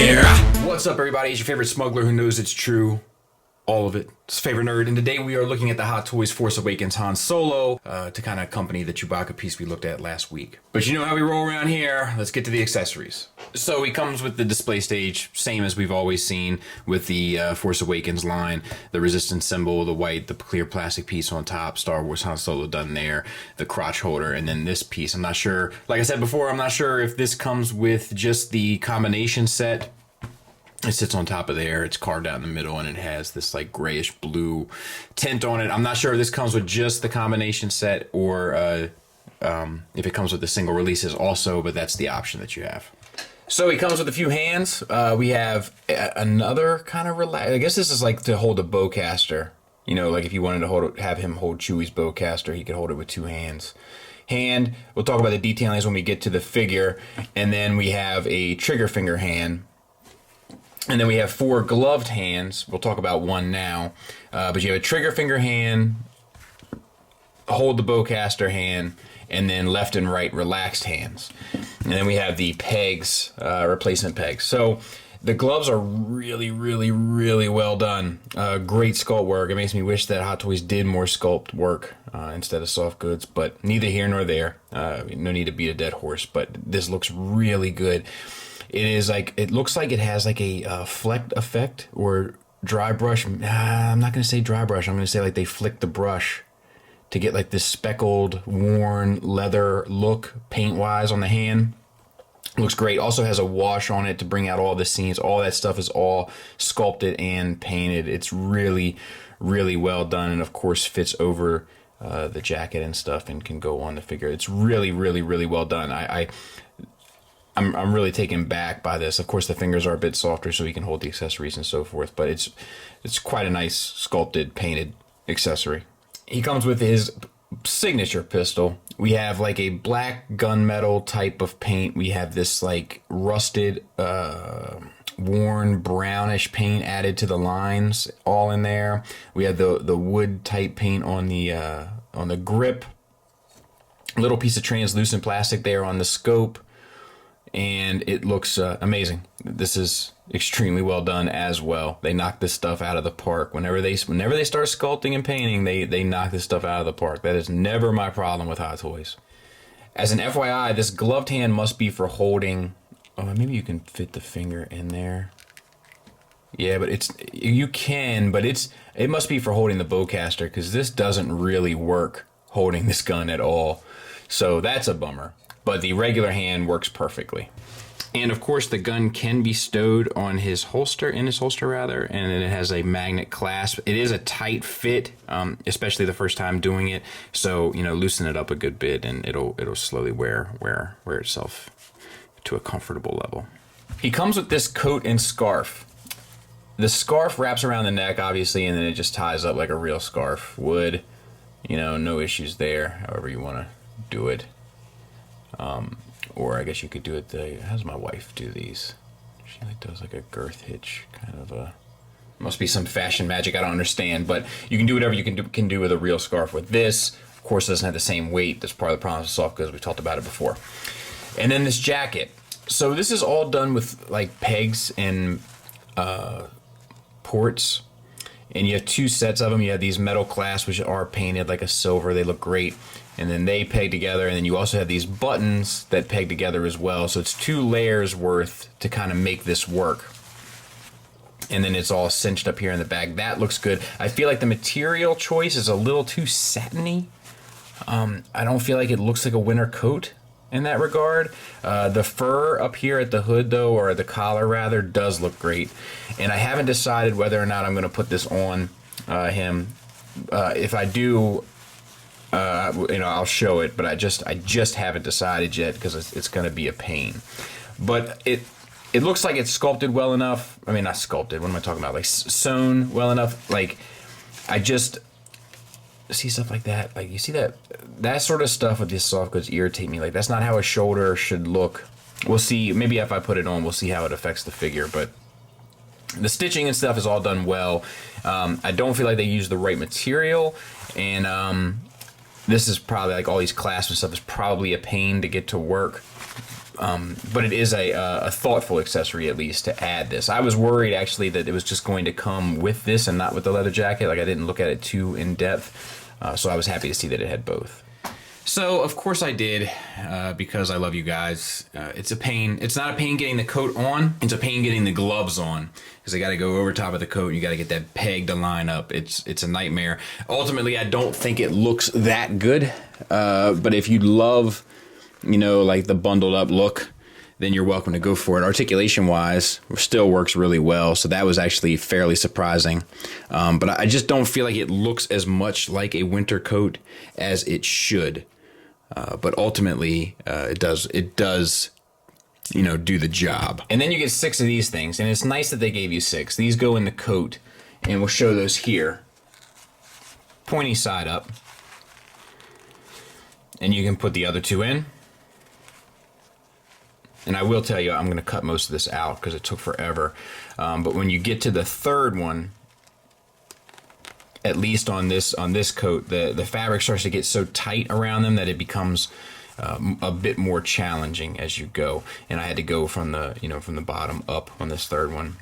here. What's up, everybody? It's your favorite smuggler who knows it's true. All of it. It's favorite nerd. And today we are looking at the Hot Toys Force Awakens Han Solo to kind of accompany the Chewbacca piece we looked at last week. But you know how we roll around here. Let's get to the accessories. So he comes with the display stage, same as we've always seen with the Force Awakens line. The resistance symbol, the white, the clear plastic piece on top, Star Wars Han Solo done there, the crotch holder, and then this piece. I'm not sure, like I said before, I'm not sure if this comes with just the combination set. It sits on top of there, it's carved out in the middle, and it has this like grayish blue tint on it. I'm not sure if this comes with just the combination set or if it comes with the single releases also, but that's the option that you have. So he comes with a few hands. We have another kind of I guess this is like to hold a bowcaster. You know, like if you wanted to have him hold Chewie's bowcaster, he could hold it with two hands. We'll talk about the detailings when we get to the figure. And then we have a trigger finger hand. And then we have 4 gloved hands. We'll talk about one now. But you have a trigger finger hand, hold the bowcaster hand, and then left and right relaxed hands. And then we have the pegs, replacement pegs. So the gloves are really, really, really well done. Great sculpt work. It makes me wish that Hot Toys did more sculpt work instead of soft goods, but neither here nor there. No need to beat a dead horse, but this looks really good. It is like, it looks like it has like a fleck effect or dry brush. I'm not going to say dry brush. I'm going to say like they flick the brush to get like this speckled, worn leather look paint-wise on the hand. Looks great. Also has a wash on it to bring out all the seams. All that stuff is all sculpted and painted. It's really, really well done, and of course fits over the jacket and stuff and can go on the figure. It's really, really, really well done. I'm really taken back by this. Of course, the fingers are a bit softer, so he can hold the accessories and so forth. But it's quite a nice sculpted, painted accessory. He comes with his signature pistol. We have like a black gunmetal type of paint. We have this like rusted, worn brownish paint added to the lines, all in there. We have the wood type paint on the grip. A little piece of translucent plastic there on the scope. And it looks amazing. This is extremely well done as well. They knock this stuff out of the park. Whenever they start sculpting and painting, they knock this stuff out of the park. That is never my problem with Hot Toys. As an FYI, this gloved hand must be for holding. Oh, maybe you can fit the finger in there. Yeah, but you can, but it must be for holding the bowcaster, because this doesn't really work holding this gun at all. So that's a bummer. But the regular hand works perfectly. And of course the gun can be stowed on his holster, and it has a magnet clasp. It is a tight fit, especially the first time doing it. So, you know, loosen it up a good bit and it'll slowly wear itself to a comfortable level. He comes with this coat and scarf. The scarf wraps around the neck, obviously, and then it just ties up like a real scarf would. You know, no issues there, however you want to do it. Or I guess you could do it how does my wife do these? She like does like a girth hitch kind of a, must be some fashion magic I don't understand, but you can do whatever you can do with a real scarf. With this, of course, it doesn't have the same weight. That's part of the problem with soft goods. We talked about it before. And then this jacket. So this is all done with like pegs and ports. And you have 2 sets of them. You have these metal clasps, which are painted like a silver. They look great. And then they peg together. And then you also have these buttons that peg together as well. So it's 2 layers worth to kind of make this work. And then it's all cinched up here in the back. That looks good. I feel like the material choice is a little too satiny. I don't feel like it looks like a winter coat in that regard. The fur up here at the hood, though, or the collar rather, does look great. And I haven't decided whether or not I'm going to put this on him. If I do, you know, I'll show it, but I just haven't decided yet because it's going to be a pain. But it looks like it's sculpted well enough. I mean, not sculpted. What am I talking about? Like sewn well enough. Like I just see stuff like that. Like you see that sort of stuff with these soft goods irritate me. Like that's not how a shoulder should look. We'll see. Maybe if I put it on, we'll see how it affects the figure. But the stitching and stuff is all done well. I don't feel like they use the right material, and this is probably like all these clasps and stuff is probably a pain to get to work. But it is a thoughtful accessory, at least, to add this. I was worried, actually, that it was just going to come with this and not with the leather jacket. Like, I didn't look at it too in depth, so I was happy to see that it had both. So, of course I did, because I love you guys. It's a pain. It's not a pain getting the coat on. It's a pain getting the gloves on, because I got to go over top of the coat. And you got to get that peg to line up. It's a nightmare. Ultimately, I don't think it looks that good. But if you love, you know, like the bundled up look, then you're welcome to go for it. Articulation wise, it still works really well. So that was actually fairly surprising. But I just don't feel like it looks as much like a winter coat as it should. But ultimately, it does, you know, do the job. And then you get 6 of these things, and it's nice that they gave you 6. These go in the coat, and we'll show those here. Pointy side up. And you can put the other 2 in. And I will tell you, I'm going to cut most of this out because it took forever. But when you get to the third one, at least on this coat, the fabric starts to get so tight around them that it becomes a bit more challenging as you go. And I had to go from the bottom up on this third one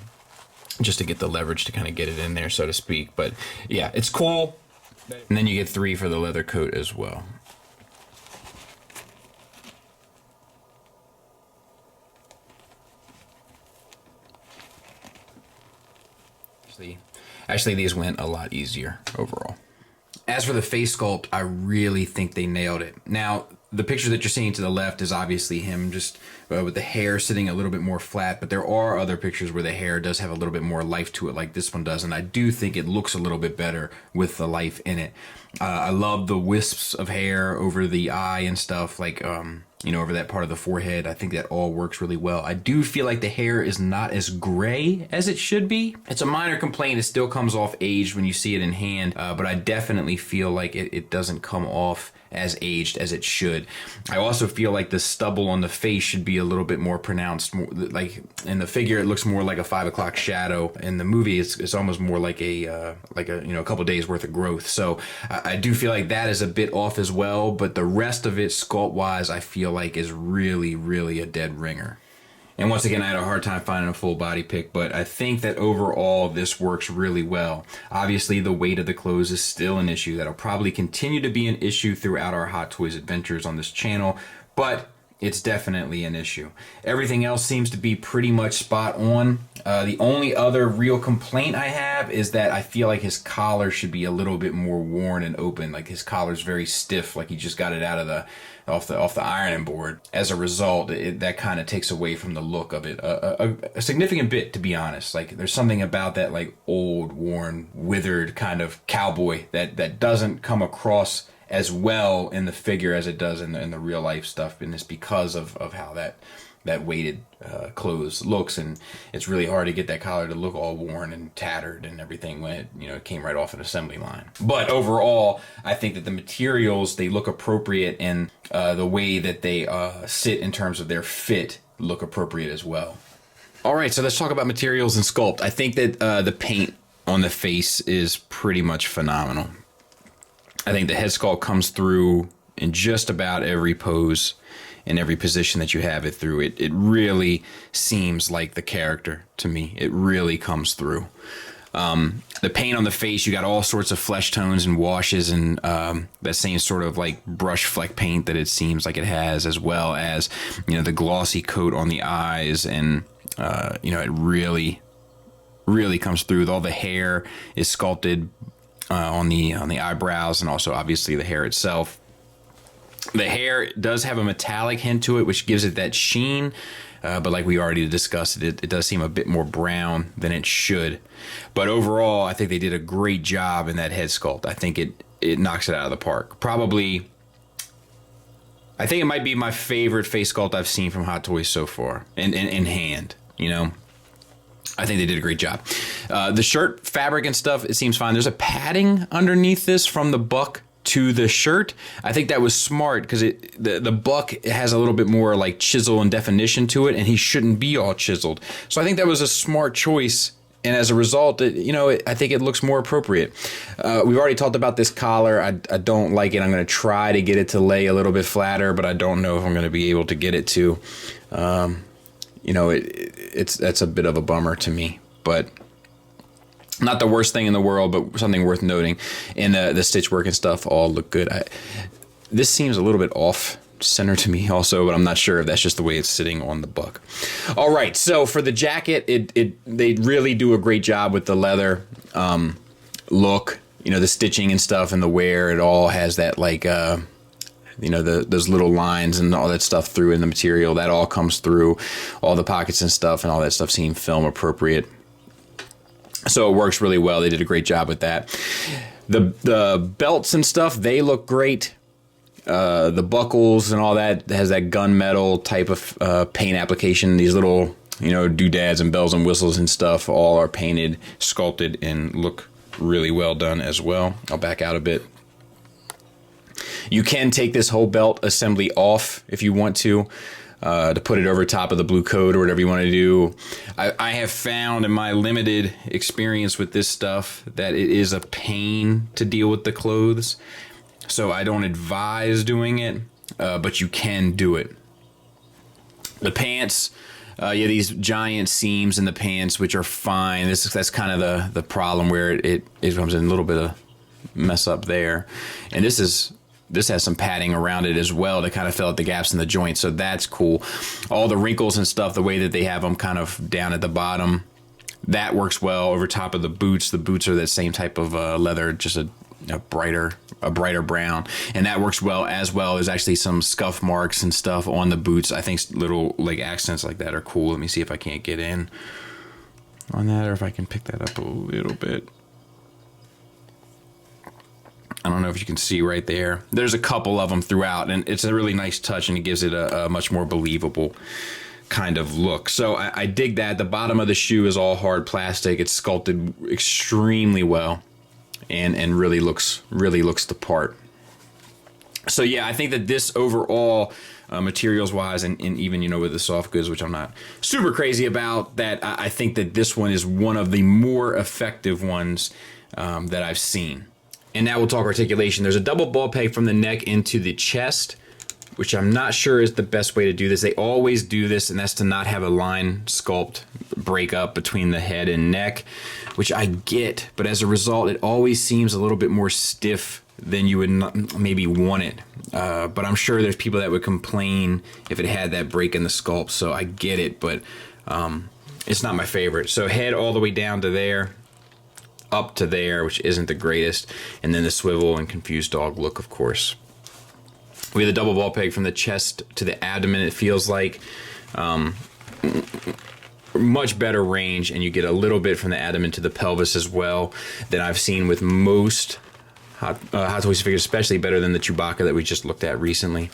just to get the leverage to kind of get it in there, so to speak. But yeah, it's cool. And then you get 3 for the leather coat as well. Actually, these went a lot easier overall. As for the face sculpt, I really think they nailed it. Now, the picture that you're seeing to the left is obviously him just with the hair sitting a little bit more flat, but there are other pictures where the hair does have a little bit more life to it like this one does, and I do think it looks a little bit better with the life in it. I love the wisps of hair over the eye and stuff, like, over that part of the forehead. I think that all works really well. I do feel like the hair is not as gray as it should be. It's a minor complaint. It still comes off aged when you see it in hand, but I definitely feel like it doesn't come off as aged as it should. I also feel like the stubble on the face should be a little bit more pronounced. Like in the figure, it looks more like a 5 o'clock shadow. In the movie, it's almost more like a couple days worth of growth. So I do feel like that is a bit off as well. But the rest of it, sculpt wise, I feel like is really, really a dead ringer. And once again, I had a hard time finding a full body pick, but I think that overall this works really well. Obviously, the weight of the clothes is still an issue. That'll probably continue to be an issue throughout our Hot Toys adventures on this channel, but it's definitely an issue. Everything else seems to be pretty much spot on. The only other real complaint I have is that I feel like his collar should be a little bit more worn and open. Like his collar's very stiff, like he just got it out of off the ironing board. As a result, that kind of takes away from the look of it a significant bit, to be honest. Like there's something about that like old, worn, withered kind of cowboy that doesn't come across as well in the figure as it does in the real life stuff, and it's because of how that weighted clothes looks, and it's really hard to get that collar to look all worn and tattered and everything when it came right off an assembly line. But overall, I think that the materials, they look appropriate, and the way that they sit in terms of their fit look appropriate as well. All right, so let's talk about materials and sculpt. I think that the paint on the face is pretty much phenomenal. I think the head sculpt comes through in just about every pose and every position that you have it through. It really seems like the character to me. It really comes through. The paint on the face, you got all sorts of flesh tones and washes, and that same sort of like brush fleck paint that it seems like it has, as well as the glossy coat on the eyes, and it really comes through. All the hair is sculpted on the eyebrows, and also obviously the hair itself. The hair does have a metallic hint to it, which gives it that sheen, but like we already discussed, it does seem a bit more brown than it should. But overall, I think they did a great job in that head sculpt. I think it knocks it out of the park. Probably, I think it might be my favorite face sculpt I've seen from Hot Toys so far, in hand, I think they did a great job. The shirt fabric and stuff, it seems fine. There's a padding underneath this from the buck to the shirt. I think that was smart because the buck has a little bit more like chisel and definition to it, and he shouldn't be all chiseled. So I think that was a smart choice, and as a result, I think it looks more appropriate. We've already talked about this collar. I don't like it. I'm going to try to get it to lay a little bit flatter, but I don't know if I'm going to be able to get it to. You know, that's a bit of a bummer to me, but not the worst thing in the world, but something worth noting. And the stitch work and stuff all look good. This seems a little bit off center to me also, but I'm not sure if that's just the way it's sitting on the buck. All right, so for the jacket, they really do a great job with the leather look. You know, the stitching and stuff and the wear, it all has that like you know, those little lines and all that stuff through in the material. That all comes through. All the pockets and stuff and all that stuff seem film appropriate. So it works really well. They did a great job with that. The belts and stuff, they look great. The buckles and all that has that gunmetal type of paint application. These little, you know, doodads and bells and whistles and stuff all are painted, sculpted, and look really well done as well. I'll back out a bit. You can take this whole belt assembly off if you want to put it over top of the blue coat or whatever you want to do. I have found in my limited experience with this stuff that it is a pain to deal with the clothes. So I don't advise doing it, but you can do it. The pants, these giant seams in the pants, which are fine. That's kind of the problem where it comes in a little bit of mess up there. And this has some padding around it as well to kind of fill out the gaps in the joint, so that's cool. All the wrinkles and stuff, the way that they have them kind of down at the bottom, that works well over top of the boots. The boots are that same type of leather, just a brighter brown, and that works well as well. There's actually some scuff marks and stuff on the boots. I think little like accents like that are cool. Let me see if I can't get in on that or if I can pick that up a little bit. I don't know if you can see right there. There's a couple of them throughout, and it's a really nice touch, and it gives it a much more believable kind of look. So I dig that. The bottom of the shoe is all hard plastic. It's sculpted extremely well, and really looks the part. So yeah, I think that this overall, materials wise, and even, you know, with the soft goods, which I'm not super crazy about, that I think that this one is one of the more effective ones that I've seen. And now we'll talk articulation. There's a double ball peg from the neck into the chest, which I'm not sure is the best way to do this. They always do this, and that's to not have a line sculpt break up between the head and neck, which I get, but as a result, it always seems a little bit more stiff than you would maybe want it. But I'm sure there's people that would complain if it had that break in the sculpt, so I get it, but it's not my favorite. So head all the way down to there, up to there, which isn't the greatest, and then the swivel and confused dog look, of course. We have the double ball peg from the chest to the abdomen. It feels like much better range, and you get a little bit from the abdomen to the pelvis as well than I've seen with most Hot Toys figures, especially better than the Chewbacca that we just looked at recently.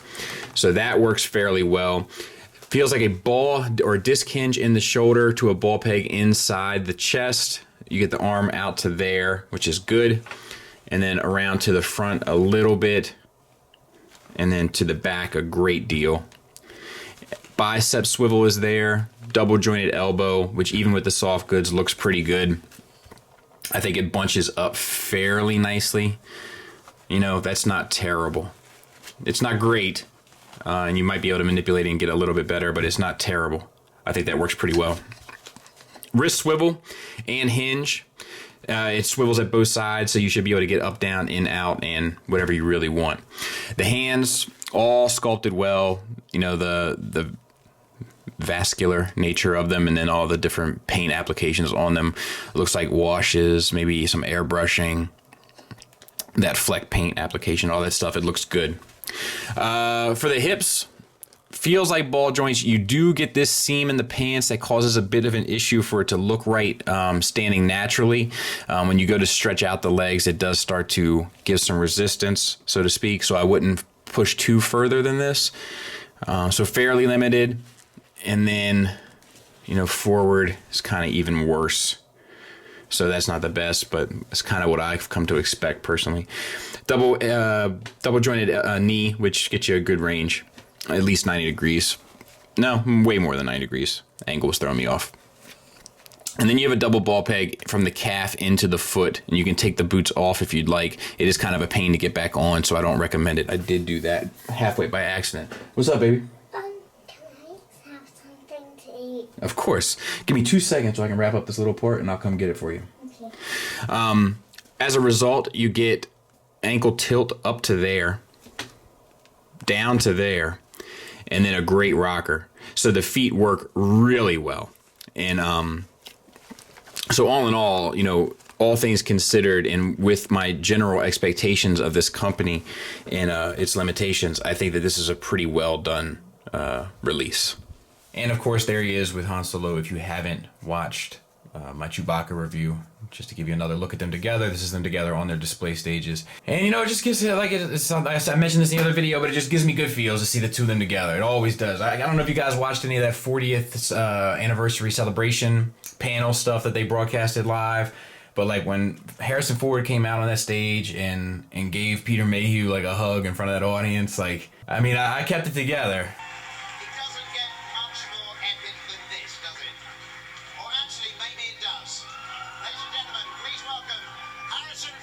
So that works fairly well. Feels like a ball or disc hinge in the shoulder to a ball peg inside the chest. You get the arm out to there, which is good. And then around to the front a little bit. And then to the back a great deal. Bicep swivel is there. Double jointed elbow, which even with the soft goods looks pretty good. I think it bunches up fairly nicely. You know, that's not terrible. It's not great. And you might be able to manipulate it and get a little bit better, but it's not terrible. I think that works pretty well. Wrist swivel and hinge. It swivels at both sides, so you should be able to get up, down, in, out, and whatever you really want. The hands, all sculpted well. You know, the vascular nature of them, and then all the different paint applications on them. It looks like washes, maybe some airbrushing, that fleck paint application, all that stuff. It looks good. For the hips, feels like ball joints. You do get this seam in the pants that causes a bit of an issue for it to look right standing naturally. When you go to stretch out the legs, it does start to give some resistance, so to speak, so I wouldn't push too further than this. So fairly limited. And then, you know, forward is kind of even worse. So that's not the best, but it's kind of what I've come to expect personally. Double jointed knee, which gets you a good range, at least 90 degrees. No, way more than 90 degrees. Angle was throwing me off. And then you have a double ball peg from the calf into the foot, and you can take the boots off if you'd like. It is kind of a pain to get back on, so I don't recommend it. I did do that halfway by accident. What's up, baby? Can I have Of course. Give me 2 seconds so I can wrap up this little part and I'll come get it for you. Okay. As a result, you get ankle tilt up to there, down to there, and then a great rocker. So the feet work really well. And so all in all, you know, all things considered, and with my general expectations of this company and its limitations, I think that this is a pretty well done release. And of course, there he is with Han Solo. If you haven't watched my Chewbacca review, just to give you another look at them together, this is them together on their display stages. And you know, it just gives it like I mentioned this in the other video, but it just gives me good feels to see the two of them together. It always does. I don't know if you guys watched any of that 40th anniversary celebration panel stuff that they broadcasted live. But like when Harrison Ford came out on that stage and gave Peter Mayhew like a hug in front of that audience, like, I mean, I kept it together. It doesn't get much more epic than this, does it? Or actually, maybe it does. Ladies and gentlemen, please welcome Harrison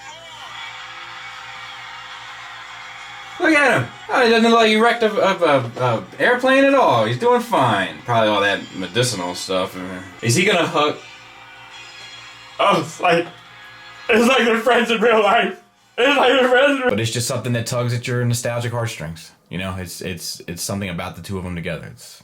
Ford. Look at him. Oh, he doesn't look like he wrecked a airplane at all. He's doing fine. Probably all that medicinal stuff. Is he gonna hug? Oh, it's like they're friends in real life. It's like they're friends. But it's just something that tugs at your nostalgic heartstrings. You know, it's something about the two of them together. It's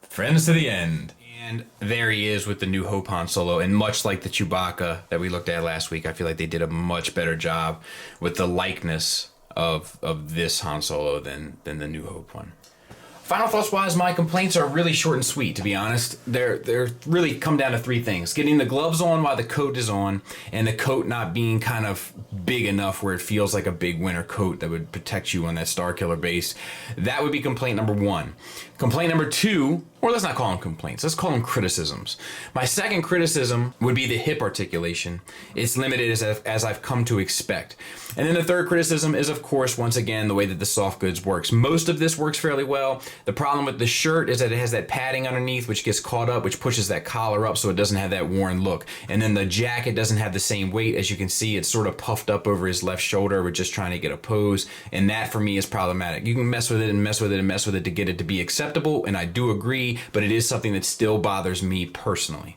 friends to the end. And there he is with the New Hope Han Solo. And much like the Chewbacca that we looked at last week, I feel like they did a much better job with the likeness of this Han Solo than the New Hope one. Final thoughts wise, my complaints are really short and sweet, to be honest. They're really come down to three things. Getting the gloves on while the coat is on, and the coat not being kind of big enough where it feels like a big winter coat that would protect you on that Starkiller base. That would be complaint number one. Complaint number two, or let's not call them complaints, let's call them criticisms. My second criticism would be the hip articulation. It's limited as I've come to expect. And then the third criticism is, of course, once again, the way that the soft goods works. Most of this works fairly well. The problem with the shirt is that it has that padding underneath, which gets caught up, which pushes that collar up so it doesn't have that worn look. And then the jacket doesn't have the same weight. As you can see, it's sort of puffed up over his left shoulder. We're just trying to get a pose. And that, for me, is problematic. You can mess with it and mess with it and mess with it to get it to be acceptable, and I do agree, but it is something that still bothers me personally.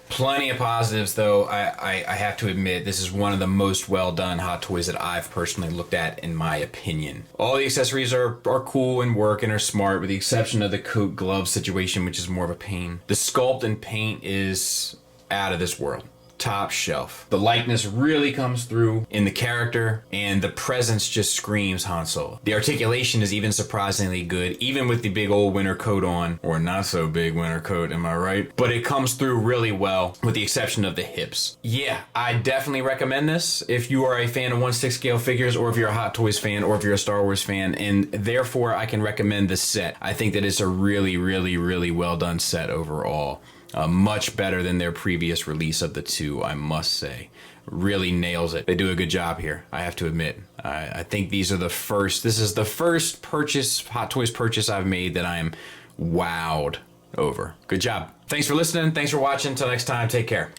Plenty of positives, though. I have to admit, this is one of the most well-done Hot Toys that I've personally looked at, in my opinion. All the accessories are cool and work and are smart, with the exception of the coat glove situation, which is more of a pain. The sculpt and paint is out of this world. Top shelf. The likeness really comes through in the character, and the presence just screams Han Solo. The articulation is even surprisingly good, even with the big old winter coat on, or not so big winter coat, am I right? But it comes through really well, with the exception of the hips. Yeah, I definitely recommend this if you are a fan of 1/6 scale figures, or if you're a Hot Toys fan, or if you're a Star Wars fan, and therefore I can recommend this set. I think that it's a really, really, really well done set overall. Much better than their previous release of the two, I must say. Really nails it. They do a good job here, I have to admit. I think this is the first Hot Toys purchase I've made that I am wowed over. Good job. Thanks for listening. Thanks for watching. Until next time, take care.